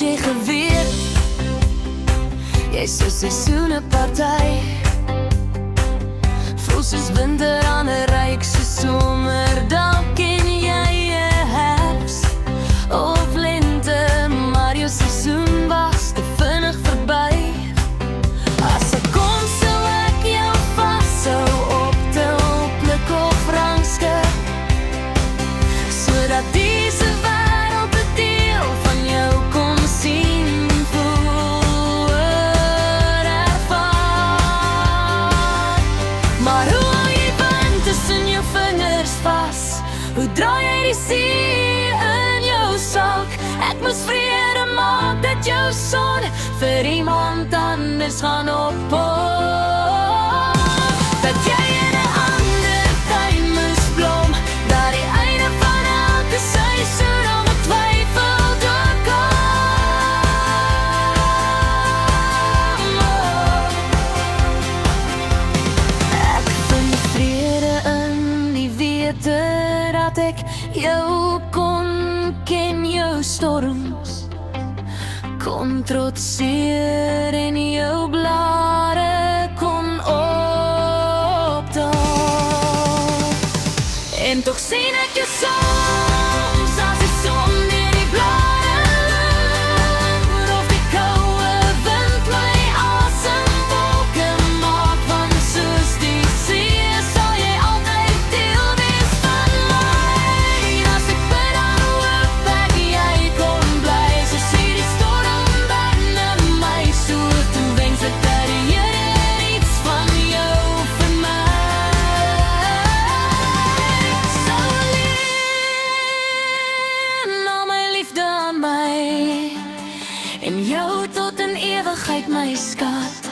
jy geweet, jy so seisoene party, voel soos winter aan 'n ryk so somer, dalk ken jy 'n herfs of lente, maar jou seisoen was te vinnig verby. As ek kon sou ek jou vashou op tilplik of rangskik, sodat deze wêreld 'n deel van jou kon sien, voel, ervaar. Maar hoe hou jy wind tussen jou vingers vas? Hoe draai jy die see in jou sak? Ek moes vrede maak dat jou son vir iemand anders gaan ophou. Dat jy in 'n ander tuin moes blom, dat die einde van elke seisoen ongetwyfeld ook kom. Ek vind vrede in die wete dat ek jou kon ken, jou storms kon trotseer en jou blare kon opdaag. En tog sien ek jou soms as die son deur die blare loer, of die koue wind my asemwolke maak, want soos die see sal jy altyd deel wees van my. As ek bid dan hoop ek jy kom bly, soos hierdie storm binne my, so toe wens ek dat die Here iets van jou vir my sou leen, al my liefde aan my, en jou tot in ewigheid my skat.